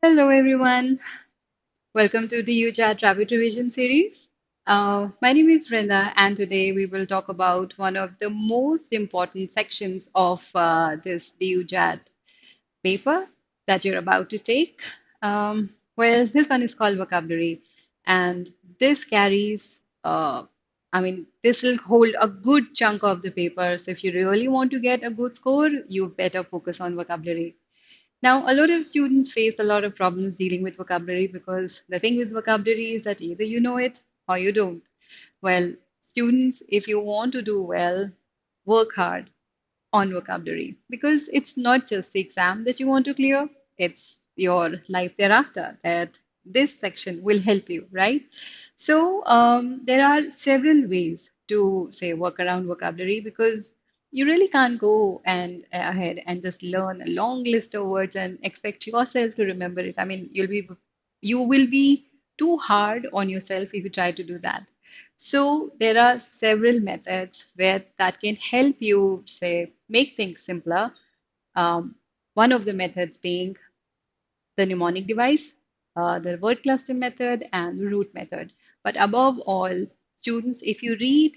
Hello, everyone. Welcome to the DUJAT Rapid Revision series. My name is Brinda, and today we will talk about one of the most important sections of this DUJAT paper that you're about to take. This one is called vocabulary, and this carries, this will hold a good chunk of the paper. So if you really want to get a good score, you better focus on vocabulary. Now, a lot of students face a lot of problems dealing with vocabulary because the thing with vocabulary is that either you know it or you don't. Well, students, if you want to do well, work hard on vocabulary because it's not just the exam that you want to clear, it's your life thereafter that this section will help you, right? So there are several ways to say work around vocabulary because you really can't go and ahead and just learn a long list of words and expect yourself to remember it. I mean, you will be too hard on yourself if you try to do that. So there are several methods where that can help you, say, make things simpler. Um, One of the methods being the mnemonic device, the word cluster method, and the root method. But above all, students, if you read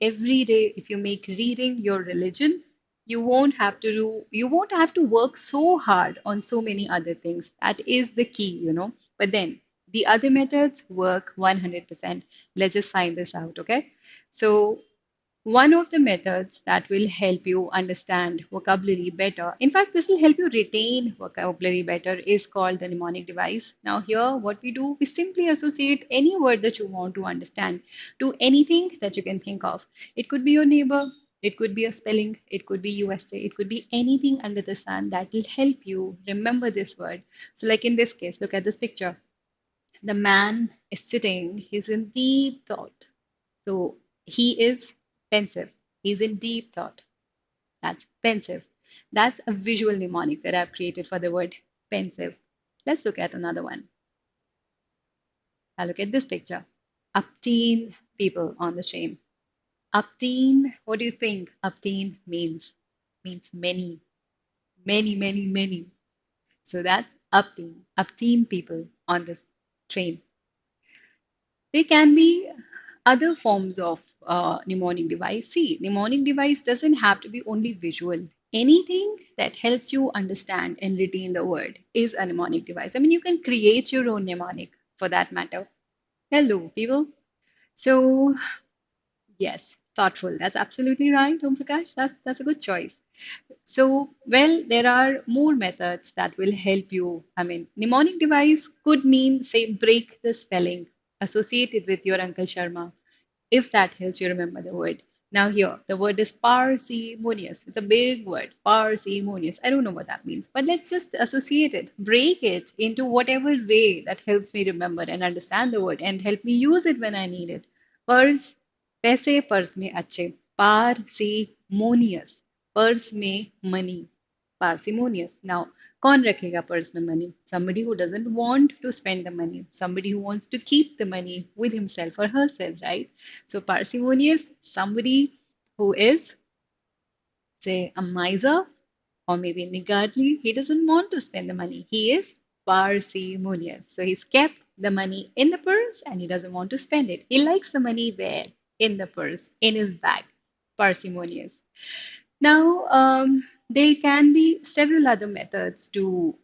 every day, if you make reading your religion, you won't have to work so hard on so many other things. That is the key. But then the other methods work 100%. Let's just find this out, okay? So one of the methods that will help you understand vocabulary better, in fact, this will help you retain vocabulary better, is called the mnemonic device. Now, here, what we do, we simply associate any word that you want to understand to anything that you can think of. It could be your neighbor, it could be a spelling, it could be USA, it could be anything under the sun that will help you remember this word. So, like in this case, look at this picture. The man is sitting, he's in deep thought. So he is pensive. He's in deep thought. That's pensive. That's a visual mnemonic that I've created for the word pensive. Let's look at another one. Now look at this picture. Upteen people on the train. Upteen, what do you think upteen means? Means many, many, many, many. So that's upteen, upteen people on this train. There can be other forms of mnemonic device. See, mnemonic device doesn't have to be only visual. Anything that helps you understand and retain the word is a mnemonic device. I mean, you can create your own mnemonic for that matter. Hello, people. So, yes, thoughtful. That's absolutely right, Om Prakash. That's a good choice. So, well, there are more methods that will help you. I mean, mnemonic device could mean, say, break the spelling associated with your Uncle Sharma, if that helps you remember the word. Now, here, the word is parsimonious. It's a big word, parsimonious. I don't know what that means, but let's just associate it, break it into whatever way that helps me remember and understand the word and help me use it when I need it. Purse, पैसे purse में अच्छे, parsimonious, purse में money, parsimonious. Now, कौन रखेगा purse में money? Somebody who doesn't want to spend the money, somebody who wants to keep the money with himself or herself, right? So parsimonious, somebody who is, say, a miser or maybe niggardly. He doesn't want to spend the money. He is parsimonious. So he's kept the money in the purse and he doesn't want to spend it. He likes the money where? In the purse, in his bag. Parsimonious. Now, there can be several other methods to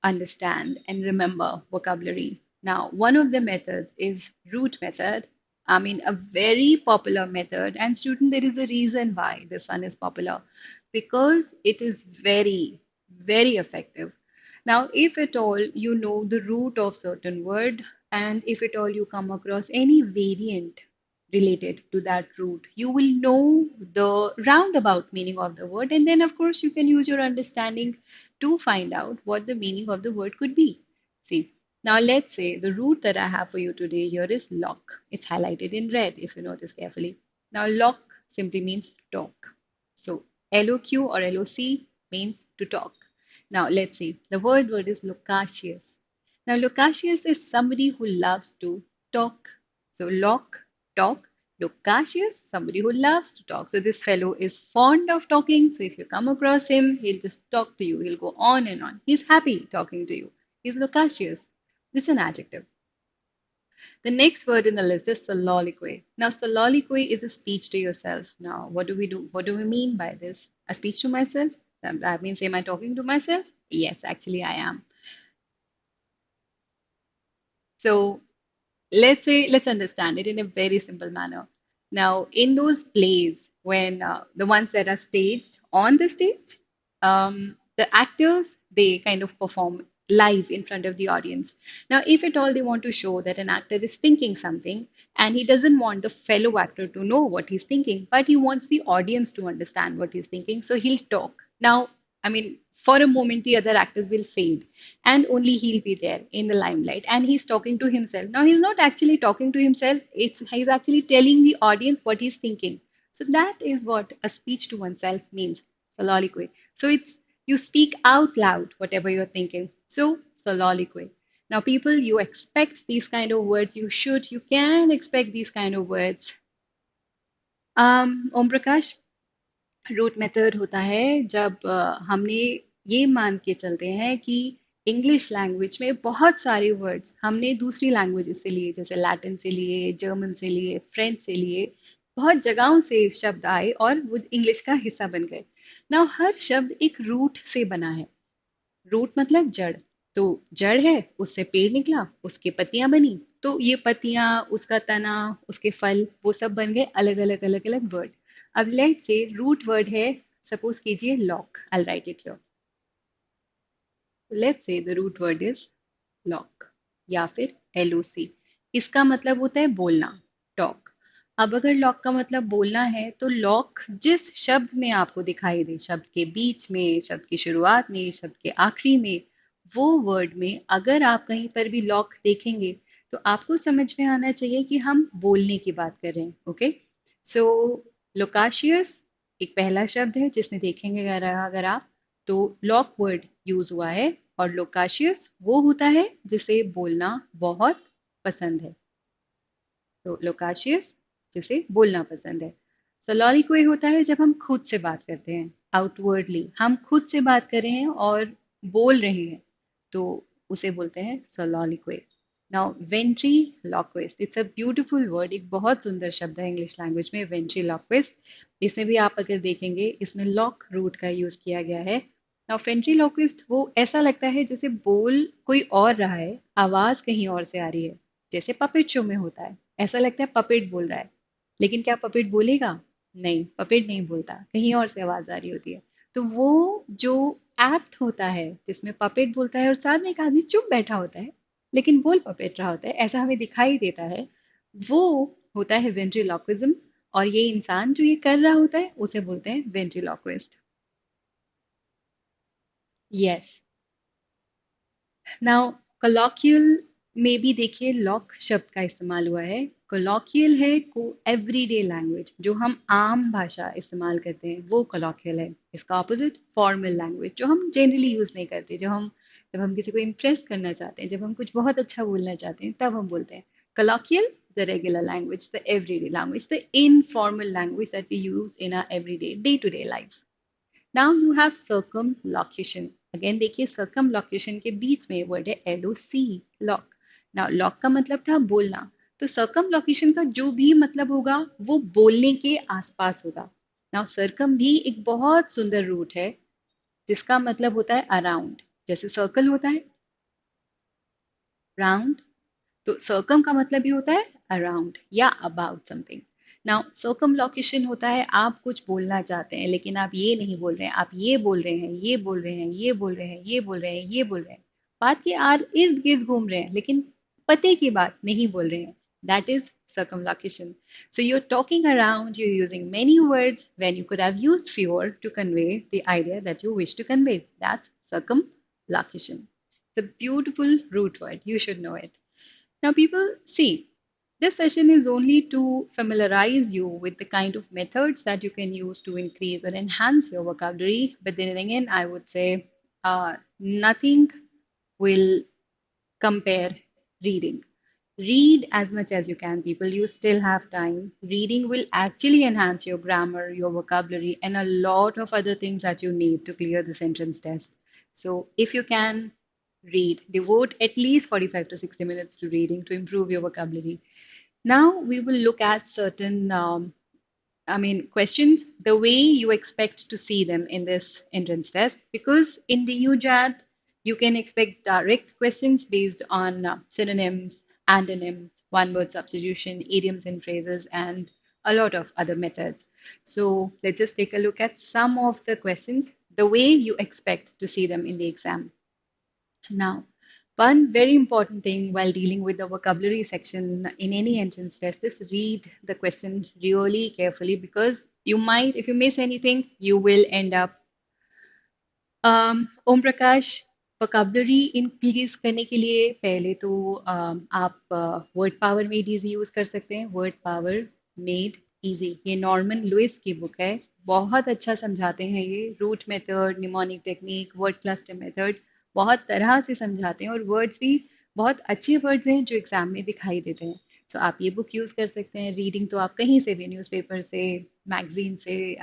understand and remember vocabulary. Now, one of the methods is root method. I mean, a very popular method. And student, there is a reason why this one is popular because it is very, very effective. Now, if at all you know the root of certain word, and if at all you come across any variant related to that root, you will know the roundabout meaning of the word, and then of course you can use your understanding to find out what the meaning of the word could be. See, now let's say the root that I have for you today here is lock. It's highlighted in red if you notice carefully. Now, lock simply means talk. So, LOQ or LOC means to talk. Now, let's see. The word is loquacious. Now, loquacious is somebody who loves to talk. So, lock, talk. Loquacious, somebody who loves to talk. So, this fellow is fond of talking. So, if you come across him, he'll just talk to you. He'll go on and on. He's happy talking to you. He's loquacious. This is an adjective. The next word in the list is soliloquy. Now, soliloquy is a speech to yourself. Now, what do we do? What do we mean by this? A speech to myself? That means, am I talking to myself? Yes, actually, I am. So, let's understand it in a very simple manner. Now, in those plays, when the ones that are staged on the stage, the actors they kind of perform live in front of the audience. Now, if at all they want to show that an actor is thinking something and he doesn't want the fellow actor to know what he's thinking, but he wants the audience to understand what he's thinking, so he'll talk. Now, I mean, for a moment, the other actors will fade and only he'll be there in the limelight and he's talking to himself. Now, he's not actually talking to himself, he's actually telling the audience what he's thinking. So, that is what a speech to oneself means, soliloquy. So, it's you speak out loud whatever you're thinking. So, soliloquy. Now, people, you expect these kind of words, you can expect these kind of words. Om Prakash, root method होता है जब हमने ये मान के चलते हैं कि इंग्लिश लैंग्वेज में बहुत सारे वर्ड्स हमने दूसरी लैंग्वेजेस से लिए, जैसे लैटिन से लिए, जर्मन से लिए, फ्रेंच से लिए, बहुत जगहों से शब्द आए और वो इंग्लिश का हिस्सा बन गए ना। हर शब्द एक रूट से बना है। रूट मतलब जड़। तो जड़ है, उससे पेड़ निकला, उसकी पत्तियां बनी, तो ये पत्तियां, उसका तना, उसके फल, वो सब बन गए अलग अलग अलग अलग वर्ड। अब लेट से रूट वर्ड है, सपोज कीजिए lock, I write it here. Let's say the root word is lock या फिर LOC। इसका मतलब होता है बोलना, टॉक। अब अगर लॉक का मतलब बोलना है तो लॉक जिस शब्द में आपको दिखाई दे, शब्द के बीच में, शब्द की शुरुआत में, शब्द के आखिरी में, वो वर्ड में अगर आप कहीं पर भी लॉक देखेंगे तो आपको समझ में आना चाहिए कि हम बोलने की बात कर रहे हैं। ओके, सो लोकाशियस एक पहला शब्द है जिसमें देखेंगे अगर आप, तो लॉक वर्ड यूज हुआ है। और लोकाशियस वो होता है जिसे बोलना बहुत पसंद है। तो लोकाशियस जिसे बोलना पसंद है। सोलॉलिक्वे होता है जब हम खुद से बात करते हैं, आउटवर्डली हम खुद से बात कर रहे हैं और बोल रहे हैं, तो उसे बोलते हैं soliloquy. Now ventriloquist, it's a beautiful word, एक बहुत सुंदर शब्द है इंग्लिश लैंग्वेज में, वेंट्रीलॉक्विस्ट। इसमें भी आप अगर देखेंगे इसमें लॉक रूट का यूज किया गया है। नाउ वेंट्रीलॉक्विस्ट वो ऐसा लगता है जैसे बोल कोई और रहा है, आवाज कहीं और से आ रही है, जैसे पपेट शो में होता है। ऐसा लगता है पपेट बोल रहा है, लेकिन क्या पपेट बोलेगा? नहीं, पपेट नहीं बोलता, कहीं और से आवाज आ रही होती है। तो वो जो एक्ट होता है जिसमें पपेट बोलता है और साथ में एक आदमी चुप बैठा होता है लेकिन बोल पपेट रहा होता है, ऐसा हमें दिखाई देता है, वो होता है वेंट्रीलॉक्विज्म। और ये इंसान जो ये कर रहा होता है उसे बोलते हैं वेंट्रीलॉक्विस्ट। यस। नाउ कॉलोकियल में भी देखिए लॉक शब्द का इस्तेमाल हुआ है। कॉलोकियल है को एवरीडे लैंग्वेज, जो हम आम भाषा इस्तेमाल करते हैं वो कॉलोकियल है। इसका ऑपोजिट फॉर्मल लैंग्वेज, जो हम जनरली यूज नहीं करते, जब हम किसी को इम्प्रेस करना चाहते हैं, जब हम कुछ बहुत अच्छा बोलना चाहते हैं तब हम बोलते हैं। Colloquial the regular language, the everyday language, the informal language that we use in our everyday day to day life. Now you have circumlocution। Again देखिए circumlocution के बीच में वर्ड है LOC, लॉक। नाउ लॉक का मतलब था बोलना, तो circumlocution का जो भी मतलब होगा वो बोलने के आसपास होगा। नाउ circum भी एक बहुत सुंदर रूट है जिसका मतलब होता है अराउंड। जैसे सर्कल होता है राउंड, तो सर्कम का मतलब भी होता है अराउंड या अबाउट समथिंग। नाउ सर्कमलोकेशन होता है आप कुछ बोलना चाहते हैं लेकिन आप ये नहीं बोल रहे हैं, आप ये बोल रहे हैं, ये बोल रहे हैं, ये बोल रहे हैं, ये बोल रहे हैं, ये बोल रहे हैं, बात के आर इर्द गिर्द घूम रहे हैं लेकिन पते की बात नहीं बोल रहे हैं। That is circumlocution. So you're talking around, you're using many words when you could have used fewer to convey the idea that you wish to convey. That's circumlocution. It's a beautiful root word. You should know it. Now, people, see, this session is only to familiarize you with the kind of methods that you can use to increase or enhance your vocabulary. But then again, I would say nothing will compare reading. Read as much as you can, people. You still have time. Reading will actually enhance your grammar, your vocabulary, and a lot of other things that you need to clear this entrance test. So, if you can, read. Devote at least 45 to 60 minutes to reading to improve your vocabulary. Now we will look at certain questions the way you expect to see them in this entrance test. Because in the UJAT, you can expect direct questions based on synonyms, antonyms, one word substitution, idioms and phrases, and a lot of other methods. So let's just take a look at some of the questions the way you expect to see them in the exam. Now, one very important thing while dealing with the vocabulary section in any entrance test is read the question really carefully, because you might, if you miss anything, you will end up Om Prakash vocabulary increase करने के लिए पहले तो आप word power made easy use कर सकते हैं. Word power made easy, ये नॉर्मन लुइस की बुक है. बहुत अच्छा समझाते हैं ये. Root method, mnemonic technique, word cluster method, बहुत तरह से समझाते हैं. और वर्ड्स भी बहुत अच्छे वर्ड्स हैं जो एग्जाम में दिखाई देते हैं. सो आप ये बुक यूज़ कर सकते हैं. रीडिंग तो आप कहीं से भी, न्यूज़पेपर से, मैगजीन से,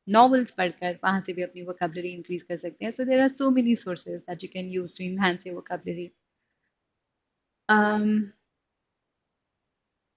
novels पढ़कर वहाँ से भी अपनी vocabulary increase कर सकते हैं. So there are so many sources that you can use to enhance your vocabulary. Um,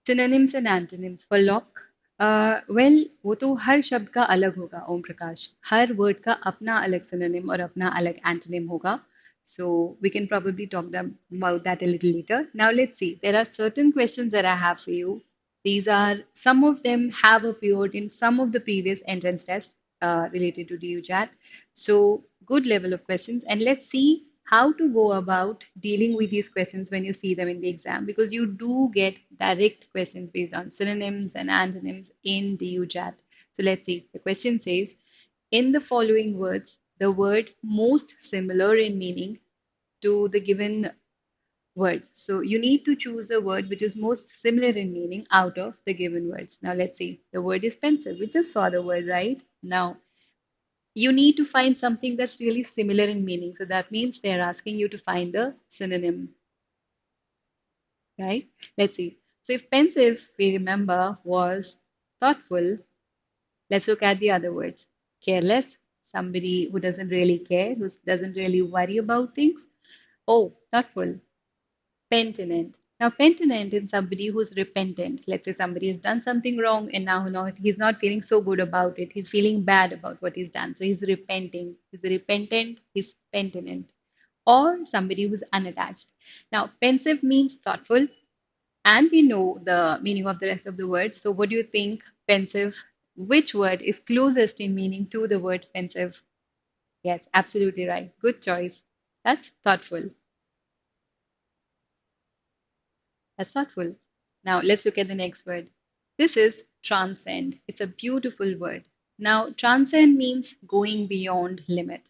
Synonyms and antonyms for lock. Well, वो तो हर शब्द का अलग होगा ओम प्रकाश. हर वर्ड का अपना अलग synonym और अपना अलग antonym होगा. So we can probably talk about that a little later. Now let's see. There are certain questions that I have for you. These are, some of them have appeared in some of the previous entrance tests related to DUJAT. So good level of questions. And let's see how to go about dealing with these questions when you see them in the exam, because you do get direct questions based on synonyms and antonyms in DUJAT. So let's see. The question says, in the following words, the word most similar in meaning to the given words. So you need to choose a word which is most similar in meaning out of the given words. Now let's see. The word is pencil. We just saw the word, right? Now you need to find something that's really similar in meaning. So that means they're asking you to find the synonym, right? Let's see. So if pensive, we remember, was thoughtful, let's look at the other words. Careless, somebody who doesn't really care, who doesn't really worry about things. Oh, thoughtful. Penitent. Now, penitent is somebody who's repentant. Let's say somebody has done something wrong and now he's not feeling so good about it. He's feeling bad about what he's done. So he's repenting. He's repentant. He's penitent. Or somebody who's unattached. Now, pensive means thoughtful, and we know the meaning of the rest of the words. So, what do you think, pensive? Which word is closest in meaning to the word pensive? Yes, absolutely right. Good choice. That's thoughtful. That's thoughtful. Now let's look at the next word. This is transcend. It's a beautiful word. Now, transcend means going beyond limit.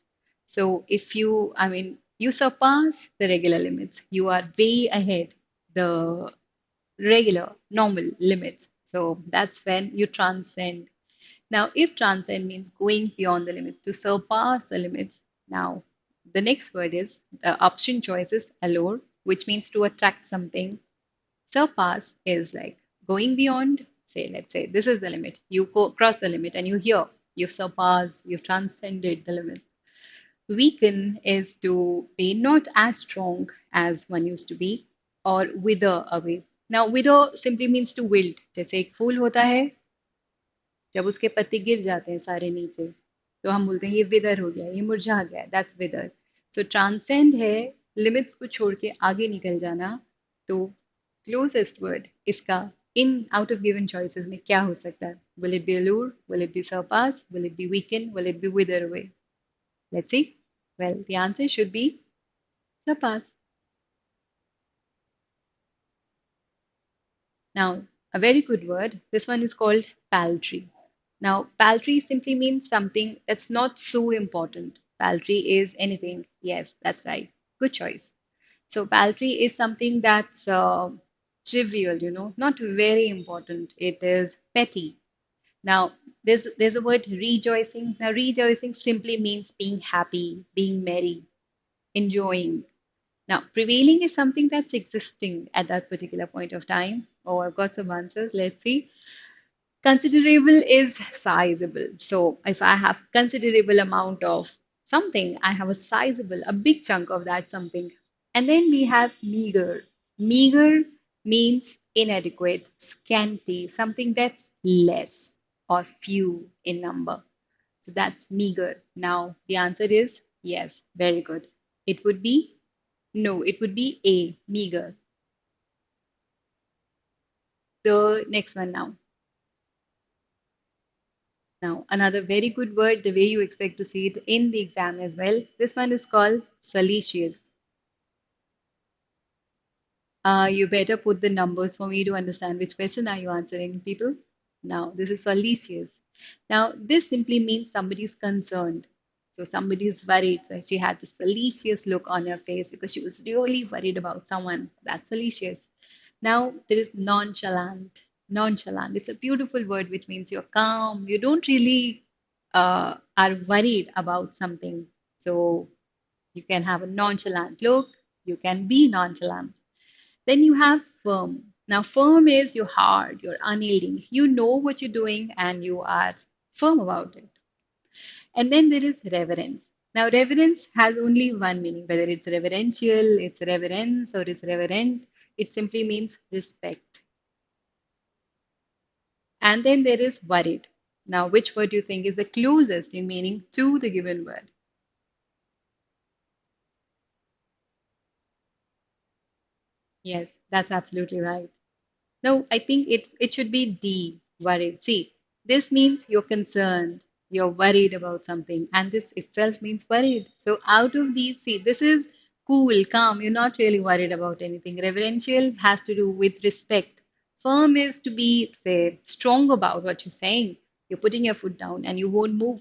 So if you, you surpass the regular limits, you are way ahead the regular, normal limits. So that's when you transcend. Now, if transcend means going beyond the limits, to surpass the limits, now the next word is the option choice is allure, which means to attract something. Surpass is like going beyond, say, let's say this is the limit. You go cross the limit and you here, you've surpassed, you've transcended the limit. Weaken is to be not as strong as one used to be, or wither away. Now, wither simply means to wilt. जैसे एक फूल होता है, जब उसके पत्ते गिर जाते हैं सारे नीचे, तो हम बोलते हैं ये विदर हो गया, ये मुरझा गया. दैट्स विदर. सो ट्रांसेंड है लिमिट्स को छोड़ के आगे निकल जाना. तो क्लोजेस्ट वर्ड इसका in out of given choices में क्या हो सकता है? Will it be allure, will it be surpass, will it be weaken, will it be wither away? Let's see. Well, the answer should be surpass. Now, a very good word. This one is called paltry. Now, paltry simply means something that's not so important. Paltry is anything. Yes, that's right. Good choice. So, paltry is something that's trivial, not very important. It is petty. Now, there's a word rejoicing. Now, rejoicing simply means being happy, being merry, enjoying. Now, prevailing is something that's existing at that particular point of time. Oh, I've got some answers. Let's see. Considerable is sizable. So if I have considerable amount of something. I have a sizable, a big chunk of that something. And then we have meager. Meager means inadequate, scanty, something that's less or few in number. So that's meager. Now, the answer is yes, very good. It would be no, it would be A, meager. The next one now. Now, another very good word, the way you expect to see it in the exam as well. This one is called salacious. You better put the numbers for me to understand which question are you answering, people. Now, this is salacious. Now, this simply means somebody's concerned. So somebody's worried. So she had this salacious look on her face because she was really worried about someone. That's salacious. Now, there is nonchalant. Nonchalant. It's a beautiful word which means you're calm. You don't really are worried about something. So you can have a nonchalant look. You can be nonchalant. Then you have firm. Now, firm is you're hard, you're unyielding. You know what you're doing and you are firm about it. And then there is reverence. Now, reverence has only one meaning, whether it's reverential, it's reverence, or it's reverent. It simply means respect. And then there is worried. Now, which word do you think is the closest in meaning to the given word? Yes, that's absolutely right. No, I think it should be D, worried. See, this means you're concerned, you're worried about something, and this itself means worried. So out of these, see, this is cool, calm. You're not really worried about anything. Reverential has to do with respect. Firm is to be, say, strong about what you're saying. You're putting your foot down and you won't move.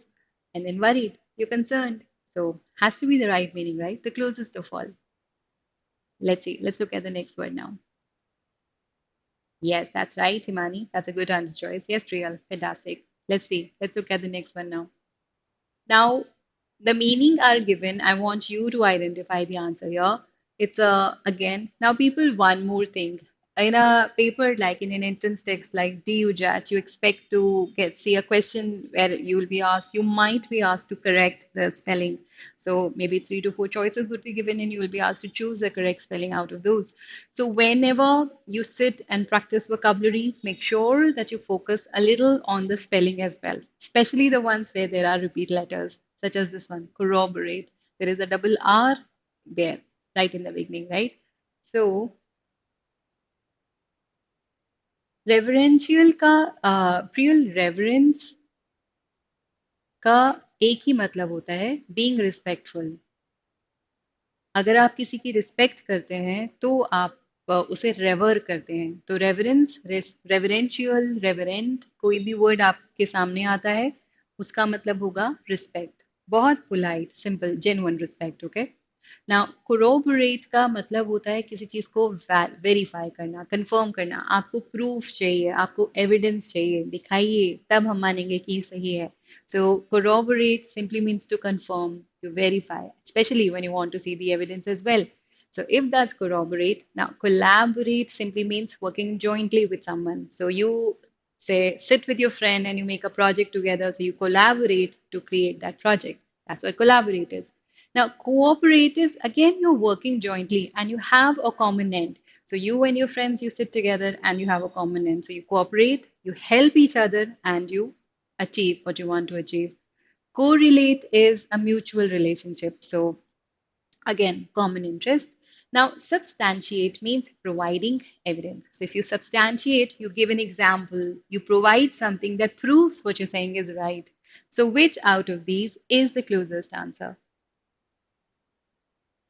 And then worried, you're concerned. So has to be the right meaning, right? The closest of all. Let's see. Let's look at the next word now. Yes, that's right, Himani. That's a good answer choice. Yes, Priyal. Fantastic. Let's see. Let's look at the next one now. Now, the meaning are given. I want you to identify the answer here. It's a again. Now, people, one more thing. In a paper like in an entrance text like DUJAT, you expect to get see a question where you will be asked, you might be asked to correct the spelling. So maybe three to four choices would be given, and you will be asked to choose the correct spelling out of those. So whenever you sit and practice vocabulary, make sure that you focus a little on the spelling as well, especially the ones where there are repeat letters, such as this one, corroborate. There is a double R there, right in the beginning, right? So reverential का Priyal reverence का एक ही मतलब होता है being respectful अगर आप किसी की रिस्पेक्ट करते हैं तो आप उसे रेवर करते हैं तो रेवरेंस रेवरेंशियल रेवरेंट कोई भी वर्ड आपके सामने आता है उसका मतलब होगा रिस्पेक्ट बहुत polite simple genuine respect okay now corroborate का मतलब होता है किसी चीज को वेरीफाई करना कंफर्म करना आपको प्रूफ चाहिए आपको एविडेंस चाहिए दिखाइए तब हम मानेंगे कि सही है so corroborate simply means to confirm to verify especially when you want to see the evidence as well so if that's corroborate now collaborate simply means working jointly with someone so you say sit with your friend and you make a project together so you collaborate to create that project that's what collaborate is now, cooperate is again you're working jointly and you have a common end. So you and your friends you sit together and you have a common end. So you cooperate, you help each other, and you achieve what you want to achieve. Correlate is a mutual relationship. So again, common interest. Now, substantiate means providing evidence. So if you substantiate, you give an example, you provide something that proves what you're saying is right. So which out of these is the closest answer?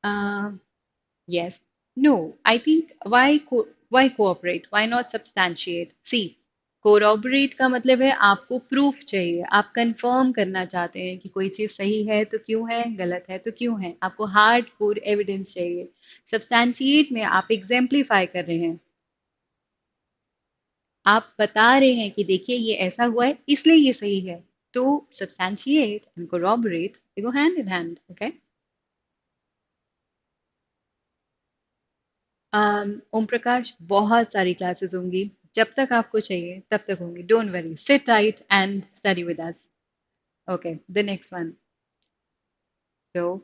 Uh, Yes. No, I think why cooperate? Why not substantiate? See, corroborate का मतलब है आपको proof चाहिए आप confirm करना चाहते हैं कि कोई चीज़ सही है तो क्यों है गलत है तो क्यों है आपको हार्ड कोर एविडेंस चाहिए सब्सटैंशिएट में आप एग्जेम्पलीफाई कर रहे हैं आप बता रहे हैं कि देखिए ये ऐसा हुआ है इसलिए ये सही है तो substantiate and corroborate they go hand in hand okay Om Prakash बहुत सारी क्लासेस होंगी जब तक आपको चाहिए तब तक होंगी don't worry seat tight and study with us okay the next one So,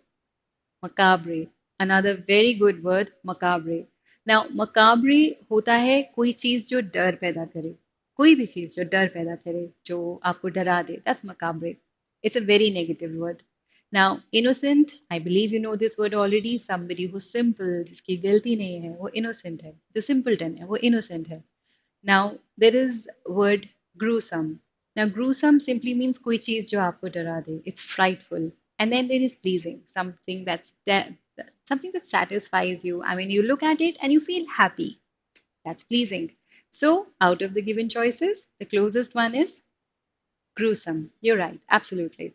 macabre, another very good word, macabre. Now, macabre होता है कोई चीज जो डर पैदा करे, कोई भी चीज जो डर पैदा करे, जो आपको डरा दे. That's macabre. It's a very negative word. Now, innocent, I believe you know this word already. Somebody who's simple, जिसकी गलती नहीं है, वो innocent है. जो simpleton है, वो innocent है. Now, there is word gruesome. Now, gruesome simply means कोई चीज जो आपको डरा दे. It's frightful. And then there is pleasing, something that satisfies you. I mean, you look at it and you feel happy. That's pleasing. So, out of the given choices, the closest one is gruesome. You're right, absolutely.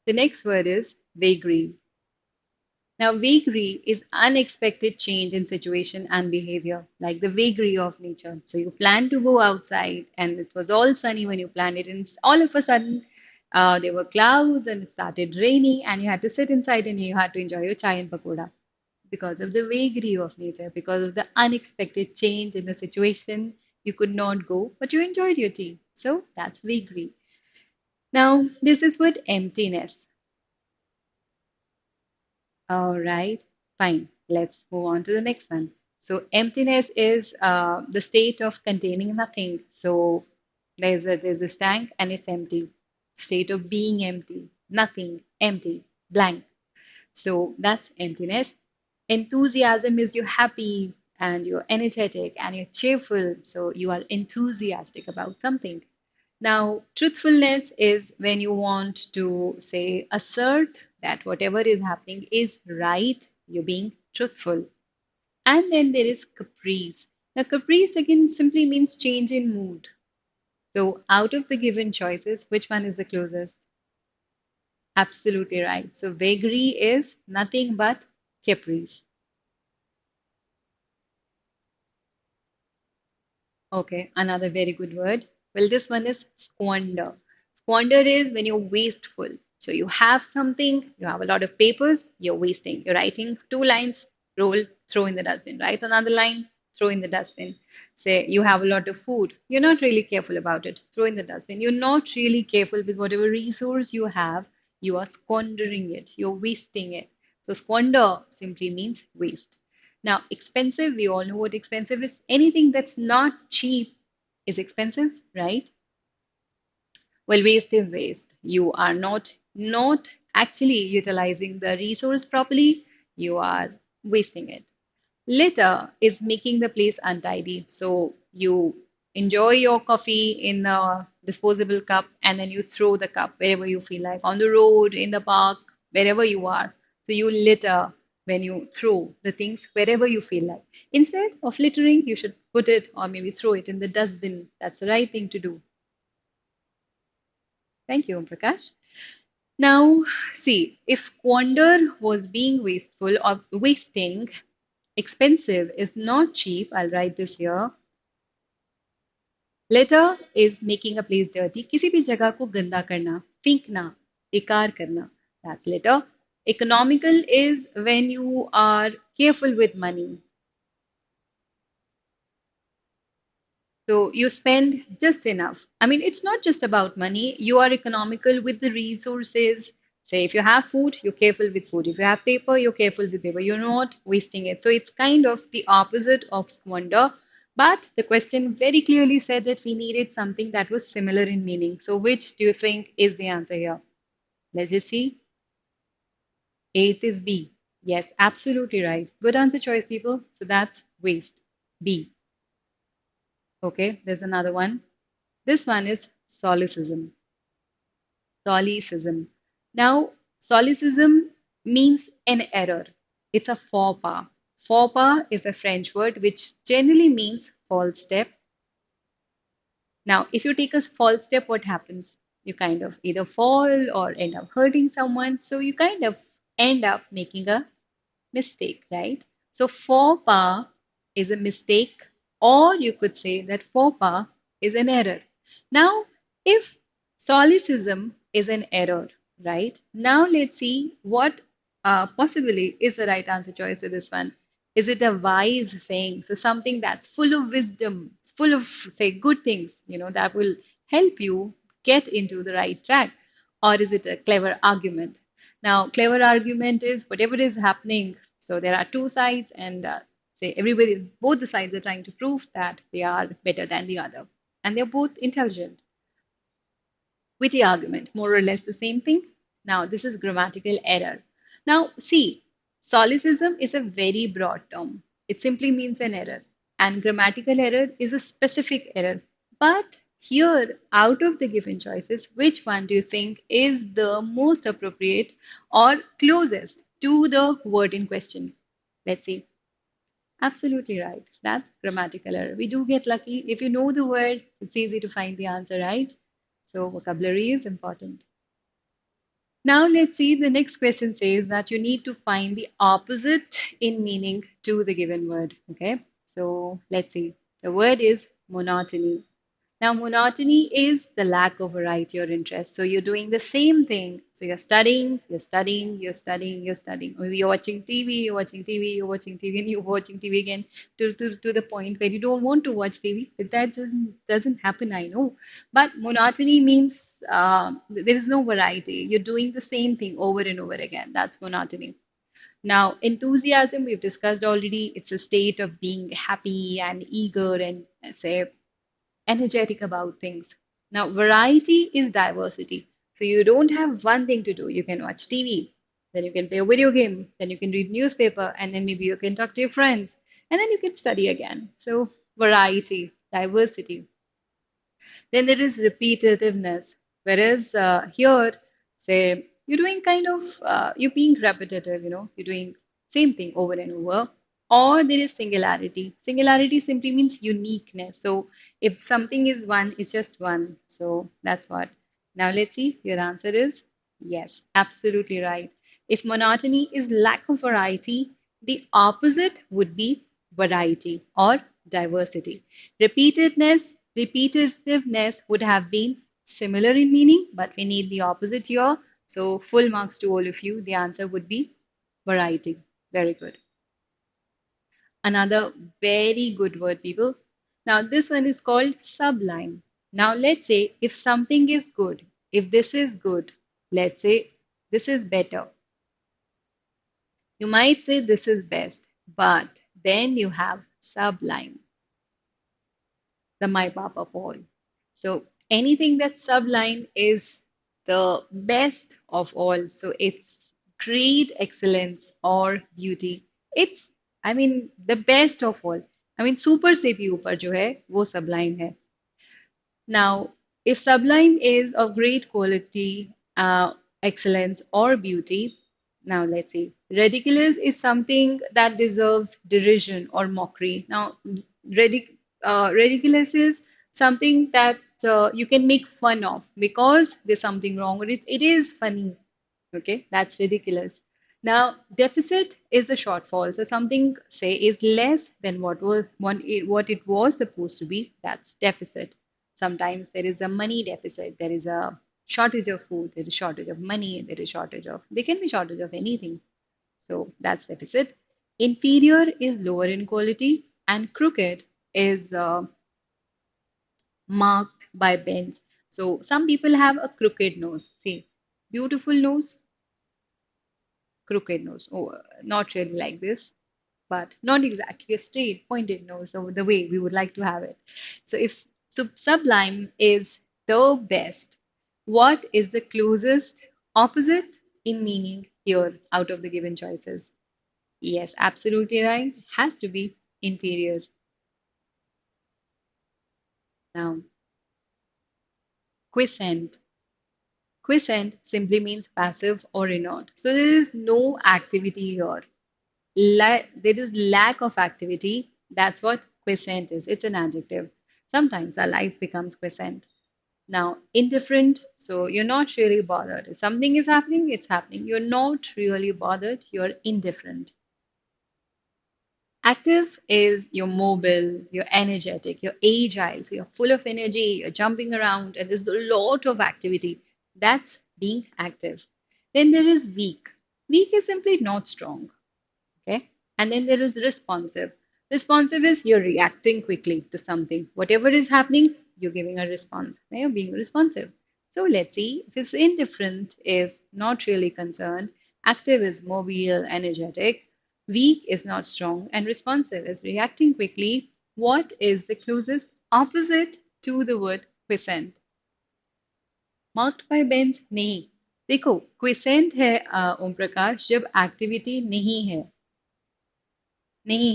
The next word is vagary. Now, vagary is unexpected change in situation and behavior, like the vagary of nature. So you plan to go outside, and it was all sunny when you planned it, and all of a sudden, there were clouds and it started raining, and you had to sit inside and you had to enjoy your chai and pakoda because of the vagary of nature, because of the unexpected change in the situation. You could not go, but you enjoyed your tea. So that's vagary. Now, this is what emptiness. All right, fine. Let's move on to the next one. So emptiness is the state of containing nothing. So there's this tank and it's empty. State of being empty, nothing, empty, blank. So that's emptiness. Enthusiasm is you're happy and you're energetic and you're cheerful. So you are enthusiastic about something. Now, truthfulness is when you want to say, assert that whatever is happening is right, you're being truthful. And then there is caprice. Now, caprice again simply means change in mood. So, out of the given choices, which one is the closest? Absolutely right. So, vagary is nothing but caprice. Okay, another very good word. Well, this one is squander. Squander is when you're wasteful. So you have something, you have a lot of papers, you're wasting. You're writing two lines, roll, throw in the dustbin. Write another line, throw in the dustbin. Say you have a lot of food, you're not really careful about it, throw in the dustbin. You're not really careful with whatever resource you have, you are squandering it, you're wasting it. So squander simply means waste. Now, expensive, we all know what expensive is. Anything that's not cheap is expensive, right? Well, waste is waste. You are not actually utilizing the resource properly. You are wasting it. Litter is making the place untidy. So you enjoy your coffee in a disposable cup and then you throw the cup wherever you feel like, on the road, in the park, wherever you are. So you litter when you throw the things wherever you feel like. Instead of littering, you should put it or maybe throw it in the dustbin. That's the right thing to do. Thank you, Om Prakash. Now, see, if squander was being wasteful or wasting, expensive is not cheap. I'll write this here. Litter is making a place dirty. किसी भी जगह को गंदा करना, फेंकना, बेकार करना. That's litter. Economical is when you are careful with money. So you spend just enough. I mean, it's not just about money. You are economical with the resources. Say, if you have food, you're careful with food. If you have paper, you're careful with paper. You're not wasting it. So it's kind of the opposite of squander. But the question very clearly said that we needed something that was similar in meaning. So which do you think is the answer here? Let's just see. Eighth is B. Yes, absolutely right. Good answer choice, people. So that's waste. B. Okay, there's another one. This one is solecism. Solecism. Now, solecism means an error. It's a faux pas. Faux pas is a French word which generally means false step. Now, if you take a false step, what happens? You kind of either fall or end up hurting someone. So you kind of end up making a mistake, right? So faux pas is a mistake, or you could say that faux pas is an error. Now, if solecism is an error, right? Now let's see what possibly is the right answer choice to this one. Is it a wise saying? So something that's full of wisdom, full of say good things, that will help you get into the right track. or is it a clever argument? Now, clever argument is whatever is happening. So there are two sides, and say everybody, both the sides are trying to prove that they are better than the other, and they're both intelligent. Witty argument, more or less the same thing. Now, this is grammatical error. Now, see, solecism is a very broad term. It simply means an error, and grammatical error is a specific error. But here, out of the given choices, which one do you think is the most appropriate or closest to the word in question? Let's see. Absolutely right. That's grammatical error. We do get lucky. If you know the word, it's easy to find the answer, right? So vocabulary is important. Now let's see, the next question says that you need to find the opposite in meaning to the given word. Okay, so let's see. The word is monotony. Now, monotony is the lack of variety or interest. So you're doing the same thing. So you're studying, you're studying, you're studying, you're studying. Or you're watching TV, you're watching TV, you're watching TV, and you're watching TV again to the point where you don't want to watch TV. But that doesn't happen, I know. But monotony means there is no variety. You're doing the same thing over and over again. That's monotony. Now, enthusiasm, we've discussed already. It's a state of being happy and eager and say energetic about things. Now, variety is diversity. So you don't have one thing to do. You can watch TV, then you can play a video game, then you can read newspaper, and then maybe you can talk to your friends, and then you can study again. So variety, diversity. Then there is repetitiveness. Whereas here, say you're doing kind of you're being repetitive, you're doing same thing over and over. Or there is singularity. Singularity simply means uniqueness. So if something is one, it's just one. So that's what. Now let's see. Your answer is yes, absolutely right. If monotony is lack of variety, the opposite would be variety or diversity. Repetitiveness would have been similar in meaning, but we need the opposite here. So full marks to all of you. The answer would be variety. Very good. Another very good word, people. Now, this one is called sublime. Now, let's say if something is good, if this is good, let's say this is better. You might say this is best, but then you have sublime, the my papa Paul. So anything that's sublime is the best of all. So it's great excellence or beauty. It's, I mean, the best of all. I mean, super से भी ऊपर जो है वो sublime है. Now, if sublime is of great quality, excellence, or beauty, now let's see. Ridiculous is something that deserves derision or mockery. Now, ridiculous is something that you can make fun of because there's something wrong with it. It is funny. Okay, that's ridiculous. Now, deficit is the shortfall. So something, say, is less than what it was supposed to be. That's deficit. Sometimes there is a money deficit. There is a shortage of food. There is shortage of money. There is shortage of. There can be shortage of anything. So that's deficit. Inferior is lower in quality, and crooked is marked by bends. So some people have a crooked nose. See, beautiful nose, crooked nose. Oh, not really like this, but not exactly a straight, pointed nose, so the way we would like to have it. So if sublime is the best, what is the closest opposite in meaning here out of the given choices? Yes, absolutely right. Has to be inferior. Now, quiescent. Quiescent simply means passive or inert. So there is no activity here. There is lack of activity. That's what quiescent is. It's an adjective. Sometimes our life becomes quiescent. Now, indifferent, so you're not really bothered. If something is happening, it's happening. You're not really bothered, you're indifferent. Active is you're mobile, you're energetic, you're agile, so you're full of energy, you're jumping around, and there's a lot of activity. That's being active. Then there is weak. Weak is simply not strong. Okay. And then there is responsive. Responsive is you're reacting quickly to something. Whatever is happening, you're giving a response. You're being responsive. So let's see. If it's indifferent is not really concerned, active is mobile, energetic, weak is not strong, and responsive is reacting quickly. What is the closest opposite to the word quiescent? Marked by bench नहीं. देखो quiescent है ओम प्रकाश जब activity नहीं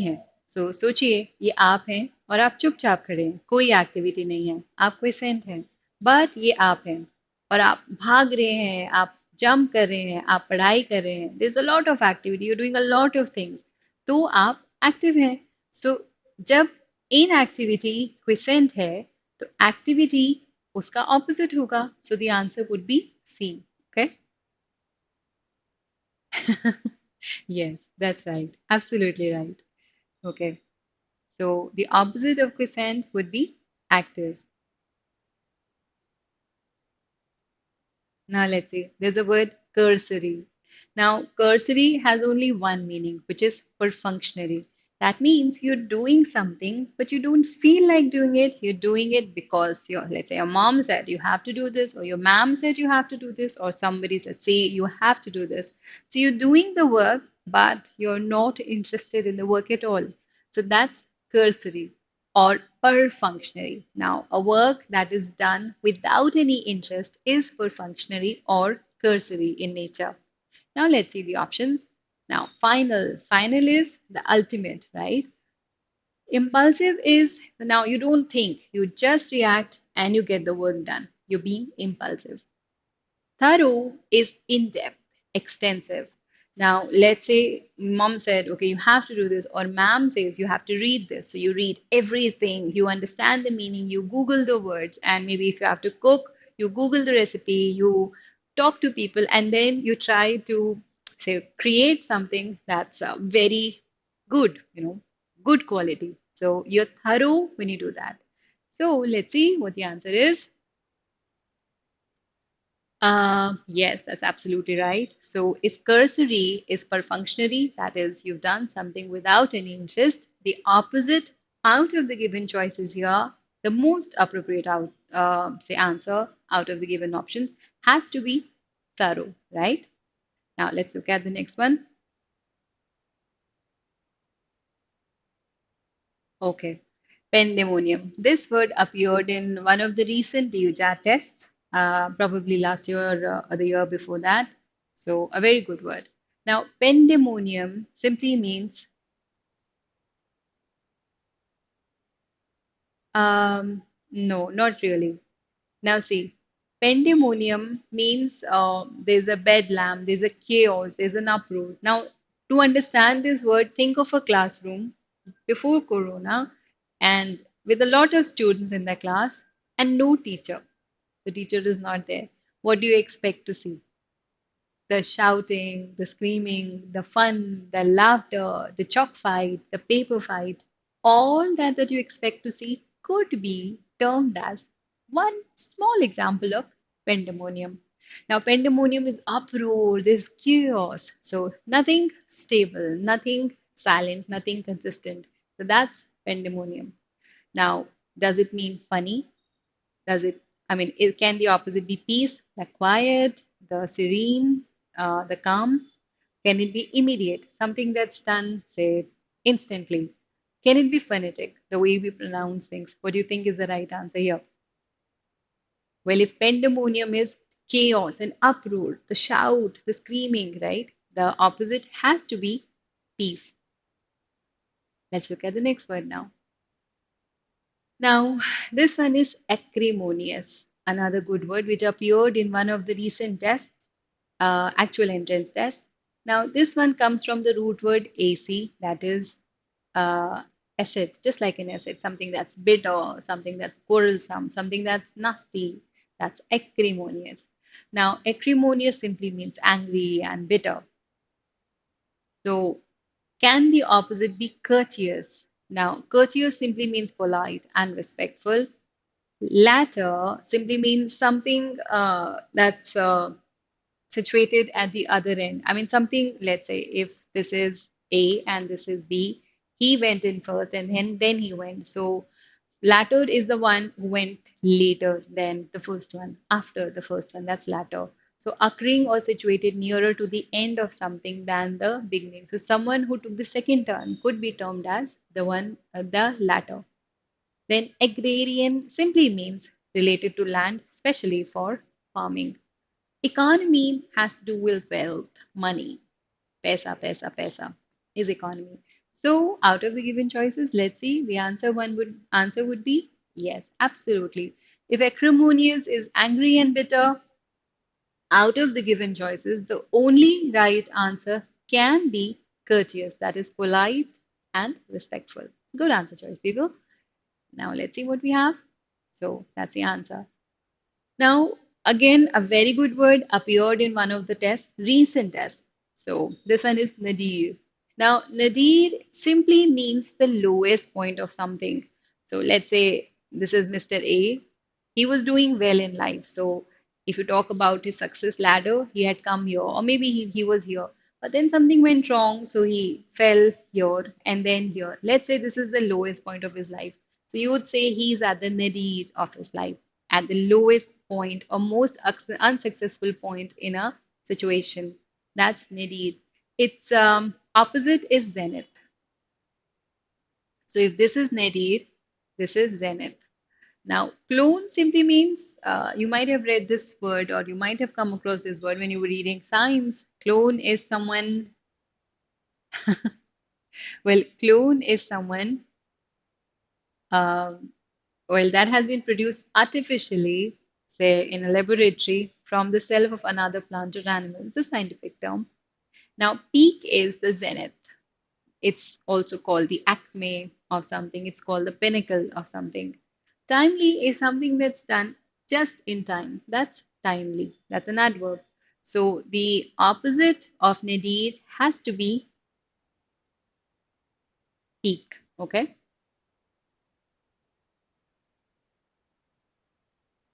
है. सो सोचिए ये आप हैं और आप चुपचाप खड़े हैं, कोई एक्टिविटी नहीं है, आप क्विसेंट हैं. बट ये आप हैं और आप भाग रहे हैं, आप जंप कर रहे हैं, आप पढ़ाई कर रहे हैं, there is a lot of activity, you doing a lot of things, तो आप एक्टिव हैं. सो जब इन एक्टिविटी क्विसेंट है तो एक्टिविटी उसका ऑपोजिट होगा. So the answer would be C. Okay. Yes, that's right. Absolutely right. Okay. So the opposite of quiescent would be active. Now let's see. There's a word cursory. Now, cursory has only one meaning, which is perfunctory. That means you're doing something, but you don't feel like doing it. You're doing it because your, let's say, your mom said you have to do this, or your mom said you have to do this, or somebody said, say you have to do this. So you're doing the work, but you're not interested in the work at all. So that's cursory or perfunctory. Now, a work that is done without any interest is perfunctory or cursory in nature. Now, let's see the options. Now, final. Final is the ultimate, right? Impulsive is now you don't think, you just react and you get the work done. You're being impulsive. Thorough is in depth, extensive. Now, let's say mom said, okay, you have to do this, or ma'am says you have to read this. So you read everything, you understand the meaning, you Google the words, and maybe if you have to cook, you Google the recipe, you talk to people, and then you try to say create something that's very good, good quality. So you're thorough when you do that. So let's see what the answer is. Yes, that's absolutely right. So if cursory is perfunctory, that is, you've done something without any interest, the opposite out of the given choices here, the most appropriate say answer out of the given options has to be thorough, right? Now let's look at the next one. Okay. Pandemonium. This word appeared in one of the recent DUJAT tests, probably last year or the year before that. So, a very good word. Now, pandemonium simply means, no, not really. Now, see, pandemonium means there's a bedlam, there's a chaos, there's an uproar. Now, to understand this word, think of a classroom before Corona and with a lot of students in the class and no teacher. The teacher is not there. What do you expect to see? The shouting, the screaming, the fun, the laughter, the chalk fight, the paper fight, all that you expect to see could be termed as one small example of pandemonium. Now, pandemonium is uproar, there's chaos. So, nothing stable, nothing silent, nothing consistent. So, that's pandemonium. Now, does it mean funny? Does it, I mean, it, can the opposite be peace, the quiet, the serene, the calm? Can it be immediate, something that's done, say, instantly? Can it be phonetic, the way we pronounce things? What do you think is the right answer here? Well, if pandemonium is chaos and uproar, the shout, the screaming, right? The opposite has to be peace. Let's look at the next word now. Now, this one is acrimonious, another good word which appeared in one of the recent tests, actual entrance tests. Now, this one comes from the root word AC, that is uh, acid, just like an acid, something that's bitter, something that's quarrelsome, something that's nasty, that's acrimonious. Now, acrimonious simply means angry and bitter. So, can the opposite be courteous? Now, courteous simply means polite and respectful. Latter simply means something that's situated at the other end. I mean, something, let's say, if this is A and this is B, he went in first and then he went. So, Latter is the one who went later than the first one, after the first one. That's latter. So occurring or situated nearer to the end of something than the beginning. So someone who took the second turn could be termed as the latter. Then agrarian simply means related to land, especially for farming. Economy has to do with wealth, money. Pesa, pesa, pesa is economy. So out of the given choices, let's see, the answer would be yes, absolutely. If acrimonious is angry and bitter, out of the given choices, the only right answer can be courteous, that is polite and respectful. Good answer choice, people. Now let's see what we have. So that's the answer. Now, again, a very good word appeared in one of the tests, recent tests. So this one is nadir. Now, nadir simply means the lowest point of something. So let's say this is Mr. A. He was doing well in life. So if you talk about his success ladder, he had come here, or maybe he was here. But then something went wrong, so he fell here and then here. Let's say this is the lowest point of his life. So you would say he's at the nadir of his life, at the lowest point or most unsuccessful point in a situation. That's nadir. Its opposite is zenith. So if this is nadir, this is zenith. Now, clone simply means you might have read this word or you might have come across this word when you were reading science. Clone is someone, well, clone is someone, um, well, that has been produced artificially, say in a laboratory, from the cell of another plant or animal. It's a scientific term. Now, peak is the zenith. It's also called the acme of something. It's called the pinnacle of something. Timely is something that's done just in time. That's timely. That's an adverb. So the opposite of nadir has to be peak. Okay.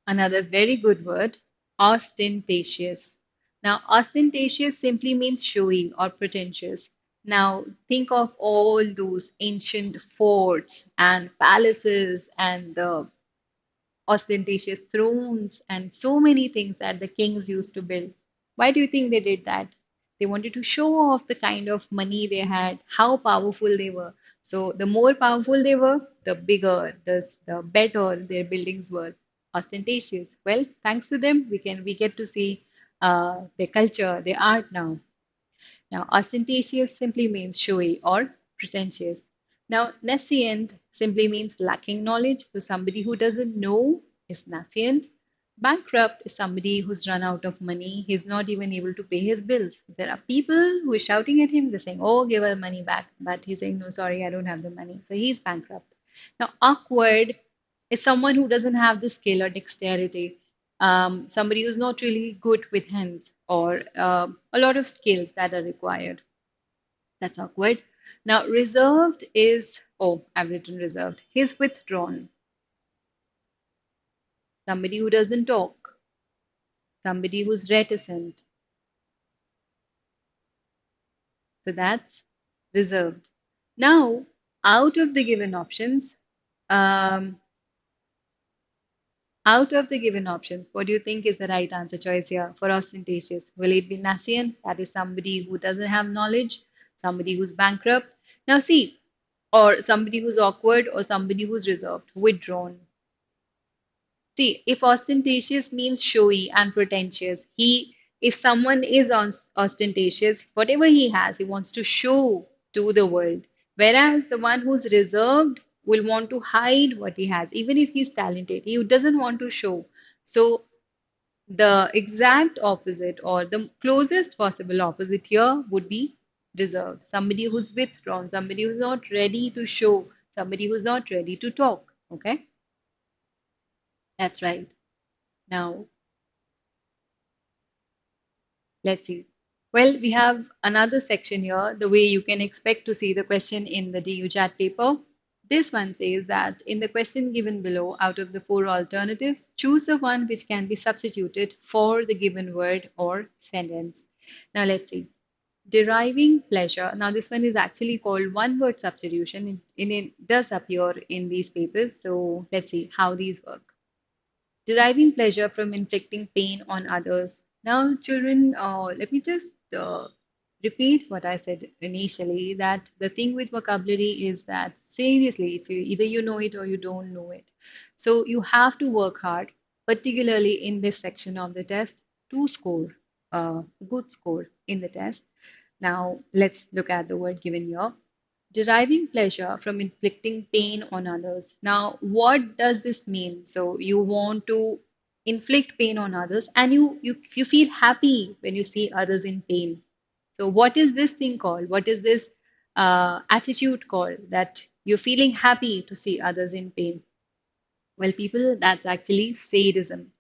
Another very good word, ostentatious. Now, ostentatious simply means showy or pretentious. Now, think of all those ancient forts and palaces and the ostentatious thrones and so many things that the kings used to build. Why do you think they did that? They wanted to show off the kind of money they had, how powerful they were. So the more powerful they were, the bigger, the better their buildings were. Ostentatious. Well, thanks to them, we get to see their culture, their art now. Now, ostentatious simply means showy or pretentious. Now, nascent simply means lacking knowledge. So, somebody who doesn't know is nascent. Bankrupt is somebody who's run out of money. He's not even able to pay his bills. There are people who are shouting at him. They're saying, "Oh, give our money back." But he's saying, "No, sorry, I don't have the money." So, he's bankrupt. Now, awkward is someone who doesn't have the skill or dexterity, somebody who's not really good with hands or a lot of skills that are required. That's awkward. Now, reserved is, oh, I've written reserved. He's withdrawn. Somebody who doesn't talk. Somebody who's reticent. So that's reserved. Now, out of the given options, um, out of the given options, what do you think is the right answer choice here for ostentatious? Will it be nascent? That is somebody who doesn't have knowledge, somebody who's bankrupt. Now, see, or somebody who's awkward, or somebody who's reserved, withdrawn. See, if ostentatious means showy and pretentious, if someone is ostentatious, whatever he has, he wants to show to the world. Whereas the one who's reserved will want to hide what he has, even if he's talented, he doesn't want to show. So the exact opposite or the closest possible opposite here would be reserved. Somebody who's withdrawn, somebody who's not ready to show, somebody who's not ready to talk. Okay, that's right. Now, let's see. Well, we have another section here, the way you can expect to see the question in the DUJAT paper. This one says that in the question given below, out of the four alternatives, choose the one which can be substituted for the given word or sentence. Now, let's see. Deriving pleasure. Now, this one is actually called one word substitution. It does appear in these papers. So let's see how these work. Deriving pleasure from inflicting pain on others. Now, children, let me just repeat what I said initially, that the thing with vocabulary is that seriously, if you either you know it or you don't know it. So you have to work hard, particularly in this section of the test, to score a good score in the test. Now, let's look at the word given here. Deriving pleasure from inflicting pain on others. Now, what does this mean? So, you want to inflict pain on others and you feel happy when you see others in pain. So, what is this thing called? What is this attitude called that you're feeling happy to see others in pain? Well, people, that's actually sadism.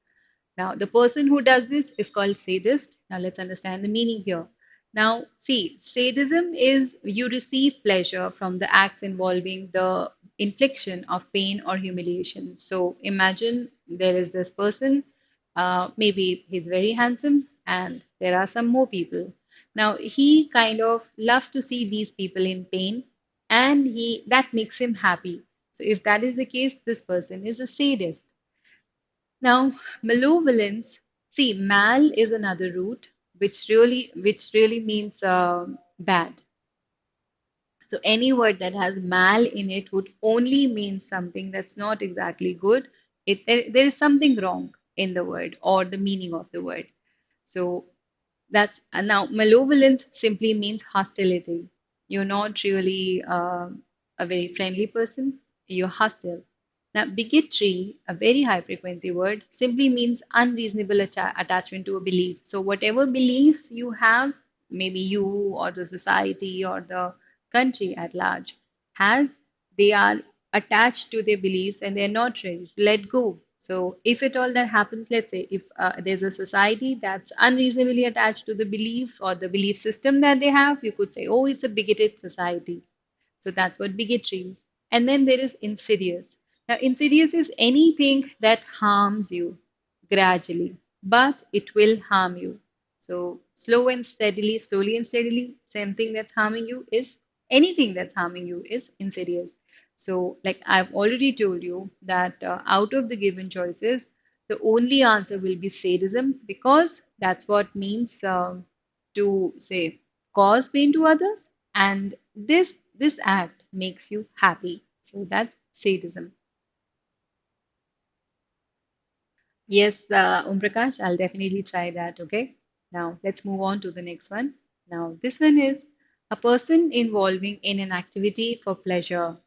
Now, the person who does this is called sadist. Now, let's understand the meaning here. Now, see, sadism is you receive pleasure from the acts involving the infliction of pain or humiliation. So, imagine there is this person, maybe he's very handsome, and there are some more people. Now, he kind of loves to see these people in pain, and he that makes him happy. So, if that is the case, this person is a sadist. Now, malevolence, see, mal is another root which really means bad. So any word that has mal in it would only mean something that's not exactly good. There is something wrong in the word or the meaning of the word. So that's now malevolence simply means hostility. You're not really a very friendly person, you're hostile. Now, bigotry, a very high frequency word, simply means unreasonable attachment to a belief. So, whatever beliefs you have, maybe you or the society or the country at large has, they are attached to their beliefs and they're not ready to let go. So, if at all that happens, let's say if there's a society that's unreasonably attached to the belief or the belief system that they have, you could say, oh, it's a bigoted society. So that's what bigotry is. And then there is insidious. Now, insidious is anything that harms you gradually, but it will harm you. So slow and steadily, slowly and steadily, same thing that's harming you is anything that's harming you is insidious. So, like I've already told you that out of the given choices, the only answer will be sadism because that's what means to say cause pain to others, and this act makes you happy. So that's sadism. Yes, Om Prakash, I'll definitely try that. Okay. Now let's move on to the next one. Now this one is a person involving in an activity for pleasure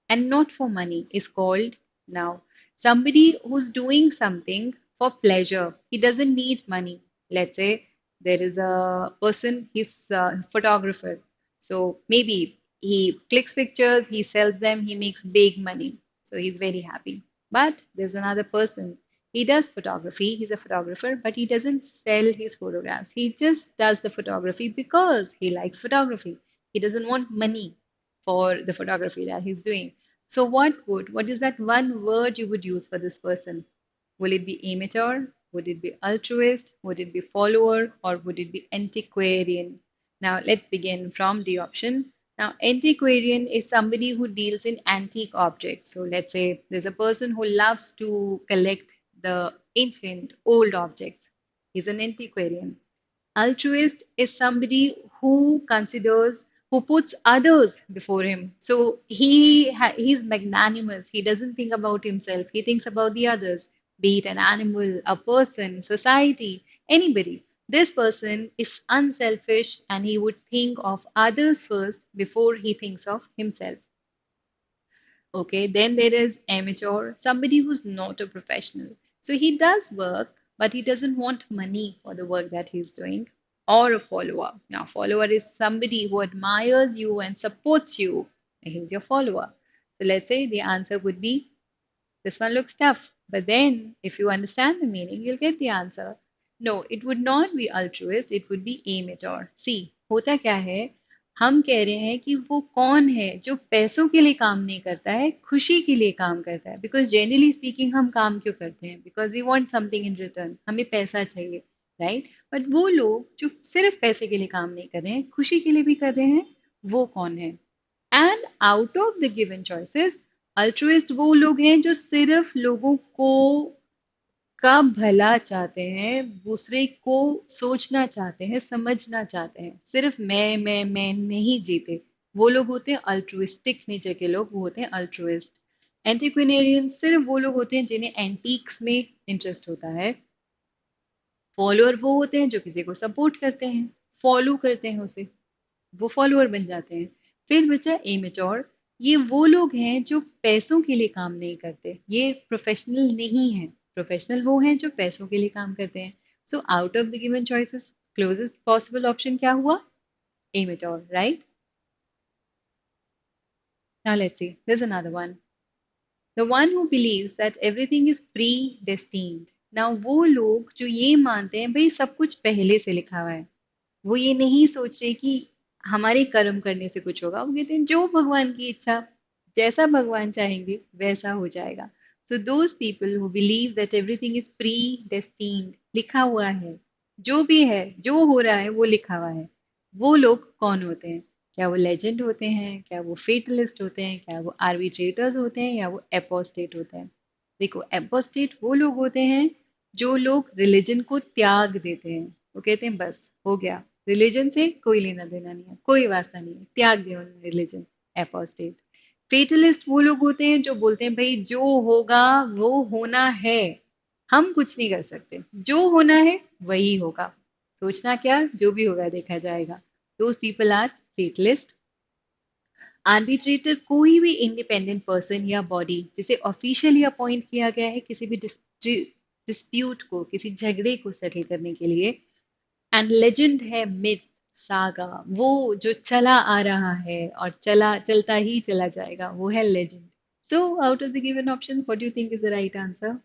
and not for money is called now somebody who's doing something for pleasure. He doesn't need money. Let's say there is a person, he's a photographer. So maybe he clicks pictures, he sells them, he makes big money. So he's very happy. But there's another person, he does photography, he's a photographer, but he doesn't sell his photographs. He just does the photography because he likes photography. He doesn't want money for the photography that he's doing. So what is that one word you would use for this person? Will it be amateur? Would it be altruist? Would it be follower? Or would it be antiquarian? Now let's begin from the option. Now, antiquarian is somebody who deals in antique objects. So let's say there's a person who loves to collect the ancient old objects. He's an antiquarian. Altruist is somebody who puts others before him. So he's magnanimous. He doesn't think about himself. He thinks about the others, be it an animal, a person, society, anybody. This person is unselfish and he would think of others first before he thinks of himself. Okay, then there is amateur, somebody who's not a professional. So he does work, but he doesn't want money for the work that he's doing, or a follower. Now, follower is somebody who admires you and supports you. He's your follower. So let's say the answer would be this one looks tough, but then if you understand the meaning, you'll get the answer. No, it would not be altruist, it would be amateur. See, होता क्या है हम कह रहे हैं कि वो कौन है जो पैसों के लिए काम नहीं करता है खुशी के लिए काम करता है बिकॉज जनरली स्पीकिंग हम काम क्यों करते हैं because we want something in return हमें पैसा चाहिए राइट। बट वो लोग जो सिर्फ पैसे के लिए काम नहीं कर रहे हैं, खुशी के लिए भी कर रहे हैं, वो कौन है? And out of the given choices, altruist वो लोग हैं जो सिर्फ लोगों को का भला चाहते हैं, दूसरे को सोचना चाहते हैं, समझना चाहते हैं, सिर्फ मैं नहीं जीते। वो लोग होते हैं अल्ट्रुइस्टिक नेचर के लोग, वो होते हैं अल्ट्रुइस्ट। एंटिक्विनेरियन सिर्फ वो लोग होते हैं जिन्हें एंटीक्स में इंटरेस्ट होता है। फॉलोअर वो होते हैं जो किसी को सपोर्ट करते हैं, फॉलो करते हैं उसे, वो फॉलोअर बन जाते हैं। फिर बचा इमेच्योर, ये वो लोग हैं जो पैसों के लिए काम नहीं करते, ये प्रोफेशनल नहीं है। प्रोफेशनल वो हैं जो पैसों के लिए काम करते हैं। सो out of the given choices, closest possible option क्या हुआ? Immature, right? Now let's see, there's another one. The one who believes that everything is predestined. Now वो लोग जो ये मानते हैं भाई सब कुछ पहले से लिखा हुआ है, वो ये नहीं सोच रहे कि हमारे कर्म करने से कुछ होगा। वो कहते हैं जो भगवान की इच्छा, जैसा भगवान चाहेंगे वैसा हो जाएगा। So those people who believe that everything is predestined, लिखा हुआ है, जो भी है, जो हो रहा है वो लिखा हुआ है, वो लोग कौन होते हैं? क्या वो लेजेंड होते हैं? क्या वो फेटलिस्ट होते हैं? क्या वो आर्बिट्रेटर्स होते हैं? या वो एपोस्टेट होते हैं? देखो, एपोस्टेट वो लोग होते हैं जो लोग रिलीजन को त्याग देते हैं। वो कहते हैं बस हो गया, रिलीजन से कोई लेना देना नहीं है, कोई वास्ता नहीं है, त्याग दिया उन्होंने रिलीजन। एपोस्टेट। फेटलिस्ट वो लोग होते हैं जो बोलते हैं भाई जो होगा वो होना है, हम कुछ नहीं कर सकते, जो होना है वही होगा, सोचना क्या, जो भी होगा देखा जाएगा। Those people are fatalist. Arbitrator कोई भी इंडिपेंडेंट पर्सन या बॉडी जिसे ऑफिशियली अपॉइंट किया गया है किसी भी डिस्प्यूट को, किसी झगड़े को सेटल करने के लिए। एंड लेजेंड है, मिथ, सागा, वो जो चला आ रहा है और चला चलता ही चला जाएगा, वो है legend. So out of the given option, what do you think is the right answer?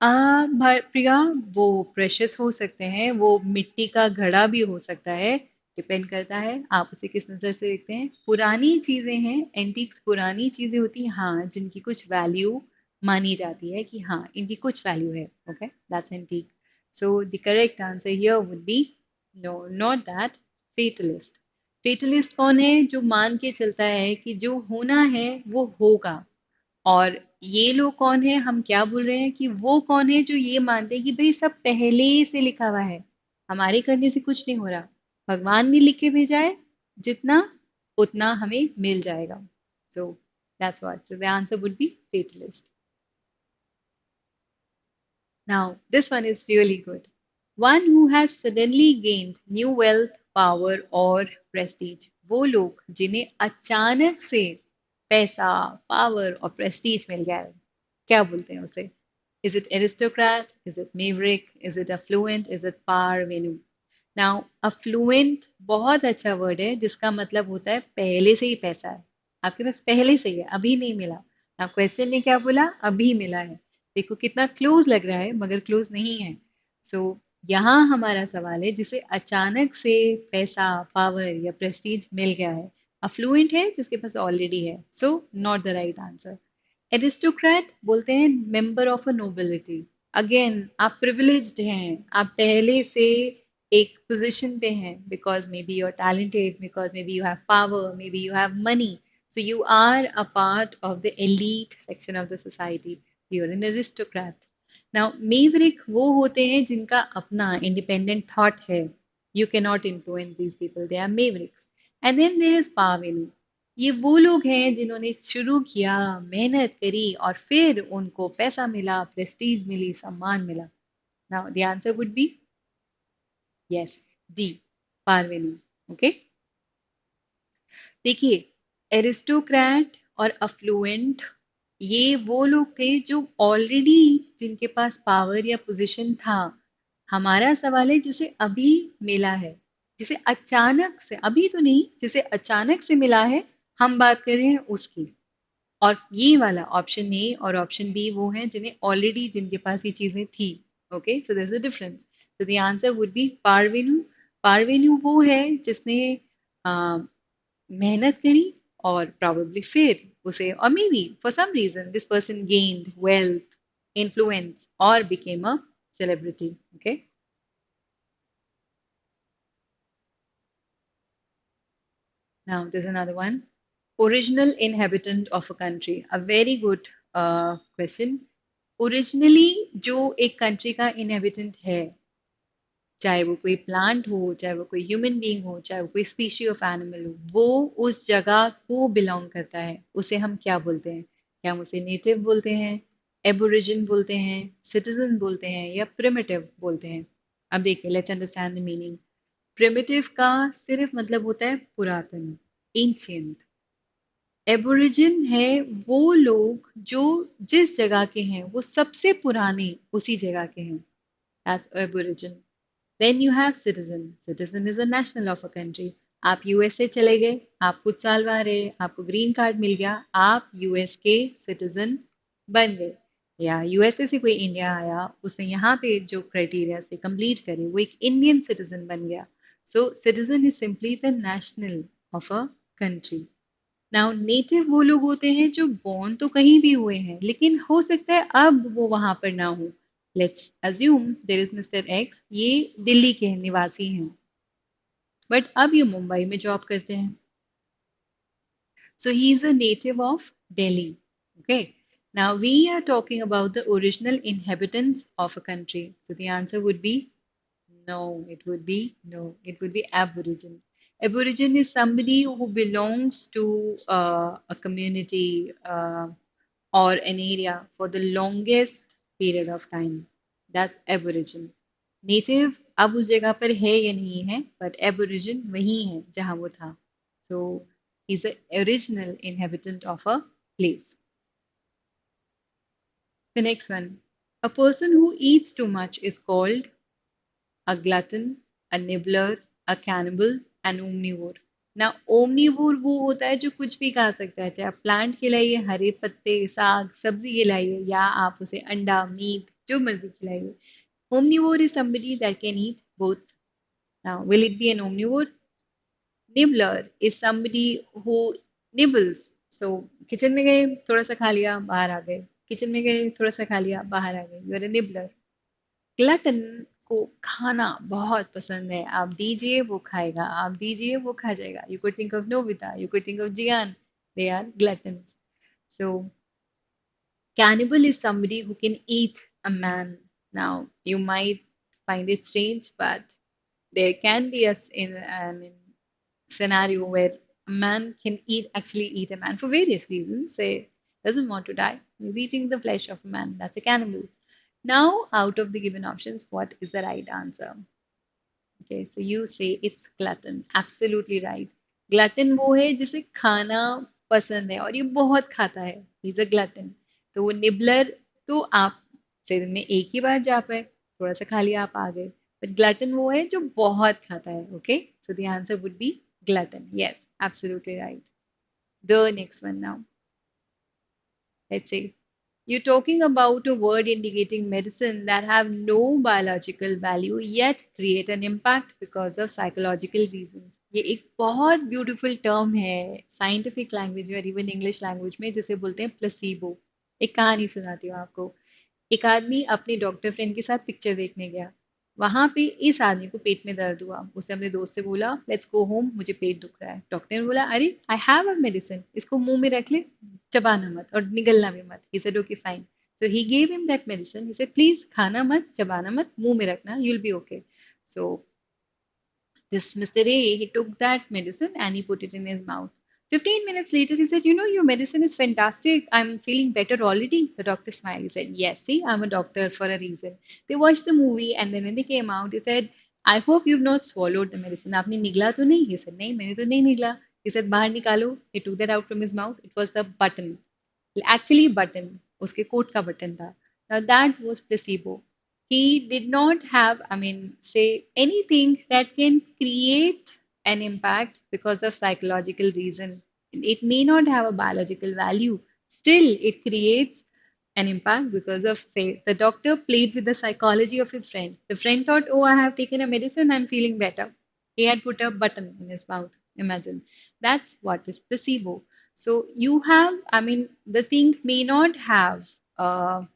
Priya, वो प्रेशियस हो सकते हैं, वो मिट्टी का घड़ा भी हो सकता है, डिपेंड करता है आप उसे किस नज़र से देखते हैं। पुरानी चीजें हैं, एंटीक्स पुरानी चीजें होती हैं, हाँ, जिनकी कुछ वैल्यू मानी जाती है कि हाँ इनकी कुछ वैल्यू है। Okay, that's antique. So the correct answer here would be no, not that, fatalist. Fatalist कौन है? जो मान के चलता है कि जो होना है वो होगा। और ये लोग कौन है? हम क्या बोल रहे हैं कि वो कौन है जो ये मानते हैं कि भाई सब पहले से लिखा हुआ है, हमारे करने से कुछ नहीं हो रहा, भगवान ने लिख के भेजा है, जितना उतना हमें मिल जाएगा। So that's what, so the answer would be fatalist. Now, this one is really good. One who has suddenly gained new wealth, power or prestige. वो लोग जिन्हें अचानक से पैसा, पावर और प्रेस्टीज मिल गया है, क्या बोलते हैं उसे? Is it aristocrat? Is it maverick? Is it affluent? Is it parvenu? Now affluent बहुत अच्छा वर्ड है जिसका मतलब होता है पहले से ही पैसा है, आपके पास पहले से ही है, अभी नहीं मिला। ना क्वेश्चन ने क्या बोला? अभी मिला है। देखो कितना क्लोज लग रहा है मगर क्लोज नहीं है। सो यहाँ हमारा सवाल है जिसे अचानक से पैसा, पावर या प्रेस्टीज मिल गया है। अफ्लुएंट है जिसके पास ऑलरेडी है, so not the right answer. Aristocrat बोलते हैं member of a nobility. Again आप प्रिविलेज्ड हैं, आप पहले से एक पोजीशन पे हैं, because maybe you are talented, because maybe you have power, maybe you have money, so you are a part of the elite section of the society, you are an aristocrat. Now maverick वो होते हैं जिनका अपना independent thought है, you can not influence these people, they are mavericks. And then there is parvenu, ये वो लोग हैं जिन्होंने शुरू किया, मेहनत करी और फिर उनको पैसा मिला, प्रेस्टीज मिली, सम्मान मिला। Now the answer would be yes, D, parvenu. Okay, देखिए, एरिस्टोक्रेट और अफ्लुएंट ये वो लोग थे जो ऑलरेडी, जिनके पास पावर या पोजीशन था। हमारा सवाल है जिसे अभी मिला है, जिसे अचानक से, अभी तो नहीं, जिसे अचानक से मिला है, हम बात कर रहे हैं उसकी। और ये वाला ऑप्शन ए और ऑप्शन बी वो हैं जिन्हें ऑलरेडी, जिनके पास ये चीजें थी। Okay, so there is a difference. So the answer would be parvenu. Parvenu वो है जिसने मेहनत करी और probably फिर उसे, or maybe for some reason this person gained wealth, influence or became a celebrity. Okay. Now there's another one. Original inhabitant of a country. A very good question. Originally जो एक country का inhabitant है, चाहे वो कोई plant हो, चाहे वो कोई ह्यूमन बीइंग हो, चाहे वो कोई स्पीशी ऑफ एनिमल हो, वो उस जगह को बिलोंग करता है, उसे हम क्या बोलते हैं? क्या हम उसे नेटिव बोलते हैं, एबोरिजिन बोलते हैं, सिटीजन बोलते हैं, या प्रिमिटिव बोलते हैं? अब देखिए, let's understand the meaning. Primitive का सिर्फ मतलब होता है पुरातन, एंशियंट। एबोरिजिन है वो लोग जो जिस जगह के हैं वो सबसे पुराने उसी जगह के हैं। That's Aborigine. Then you have citizen. Citizen is a national of a country. आप यूएसए चले गए, आप कुछ साल वहां रहे, आपको ग्रीन कार्ड मिल गया, आप यूएस के सिटीजन बन गए। या यूएसए से कोई इंडिया आया, उसने यहाँ पे जो क्राइटेरिया से कंप्लीट करे, वो एक इंडियन सिटीजन बन गया। So citizen is simply the national of a country. Now native वो लोग होते हैं जो बॉर्न तो कहीं भी हुए हैं, लेकिन हो सकता है अब वो वहां पर ना हो। Let's assume there is mister X, ये दिल्ली के निवासी हैं, बट अब ये मुंबई में जॉब करते हैं। So he is a native of Delhi. Okay. Now we are talking about the original inhabitants of a country. So the answer would be no. It would be no. It would be Aborigine. Aborigine is somebody who belongs to a community or an area for the longest period of time. That's Aborigine. Native अब उस जगह पर है या नहीं है, but Aborigine वही है जहां वो था. सो he's the original inhabitant of a place. The next one. A person who eats too much is called a glutton, a nibbler, a cannibal, an omnivore. ना ओमनीवोर वो होता है जो कुछ भी खा सकता है, चाहे आप प्लांट खिलाइए, हरे पत्ते, साग, सब्जी खिलाइए, या आप उसे अंडा, मीट, जो मर्जी खिलाइए. Omnivore is somebody that can eat both. Now, will it be an omnivore? Nibbler is somebody who nibbles. So, kitchen में गए, थोड़ा सा खा लिया, बाहर आ गए. किचन में गए, थोड़ा सा खा लिया, बाहर आ गए. You are a nibbler. Glutton को खाना बहुत पसंद है. आप दीजिए वो खाएगा, आप दीजिए वो खा जाएगा. You could think of Nobita, you could think of Gian. They are gluttons. So, cannibal is somebody who can eat a man. Now, you might find it strange, but there can be a scenario where a man can actually eat a man for various reasons. Say, doesn't want to die, he's eating the flesh of a man. That's a cannibal. Now, out of the given options, what is the right answer? Okay, so you say it's glutton. Absolutely right. Glutton वो है जिसे खाना पसंद है और ये बहुत खाता है. He's a glutton. तो वो निबलर, तो आप से दिन में एक ही बार जा पाए, थोड़ा सा खा लिया, आप आ गए. But glutton वो है जो बहुत खाता है. Okay, so the answer would be glutton. Yes, absolutely right. The next one now. Let's see. You're talking about a word indicating medicine that have no biological value yet create an impact because of psychological reasons. ये एक बहुत beautiful term है scientific language में और even English language में, जिसे बोलते हैं प्लेसीबो. एक कहानी सुनाती हूँ आपको. एक आदमी अपने डॉक्टर फ्रेंड के साथ पिक्चर देखने गया. वहां पे इस आदमी को पेट में दर्द हुआ. उसने अपने दोस्त से बोला, लेट्स गो होम, मुझे पेट दुख रहा है. डॉक्टर ने बोला, अरे आई हैव अ मेडिसिन, इसको मुंह में रख ले, चबाना मत और निगलना भी मत. He said okay fine. So he gave him that medicine. He said please खाना मत, चबाना मत, मुंह में रखना, you will be okay. So this Mr. A, he took that medicine and he put it in his mouth. 15 minutes later, he said, your medicine is fantastic. I'm feeling better already. The doctor smiled. He said, yes, see, I'm a doctor for a reason. They watched the movie and then when they came out, he said, I hope you've not swallowed the medicine. आपने निगला तो नहीं? He said, नहीं, मैंने तो नहीं निगला. He said, बाहर निकालो. He took that out from his mouth. It was a button. Actually, button. उसके कोट का बटन था. Now that was placebo. He did not have, say anything that can create an impact because of psychological reason. It may not have a biological value. Still, it creates an impact because of, say, the doctor played with the psychology of his friend. The friend thought, oh, I have taken a medicine, I'm feeling better. He had put a button in his mouth. Imagine. That's what is placebo. So you have, the thing may not have,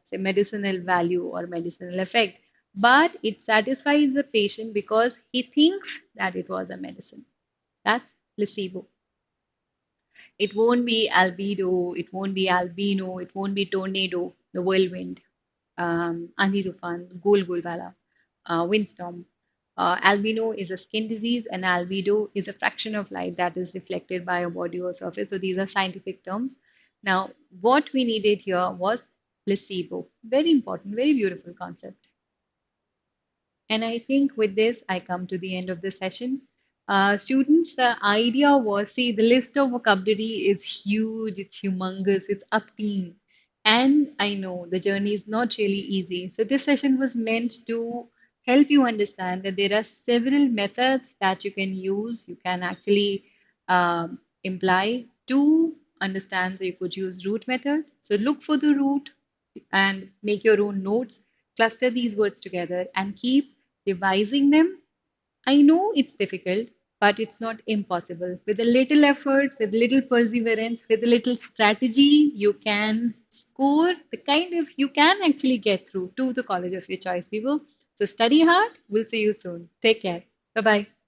say, medicinal value or medicinal effect, but it satisfies the patient because he thinks that it was a medicine. That's placebo. It won't be albedo, it won't be albino, it won't be tornado, the whirlwind, Aandhi Tufan, Gol Golwala, windstorm. Albino is a skin disease, and albedo is a fraction of light that is reflected by a body or surface. So these are scientific terms. Now, what we needed here was placebo. Very important, very beautiful concept. And I think with this, I come to the end of the session. Students, the idea was see, the list of vocabulary is huge, it's humongous, it's upteen. And I know the journey is not really easy. So, this session was meant to help you understand that there are several methods that you can use, you can actually imply to understand. So, you could use root method. So, look for the root and make your own notes, cluster these words together, and keep revising them. I know it's difficult, but it's not impossible. With a little effort, with little perseverance, with a little strategy, you can score the kind of you can actually get through to the college of your choice, people. So study hard. We'll see you soon. Take care. Bye bye.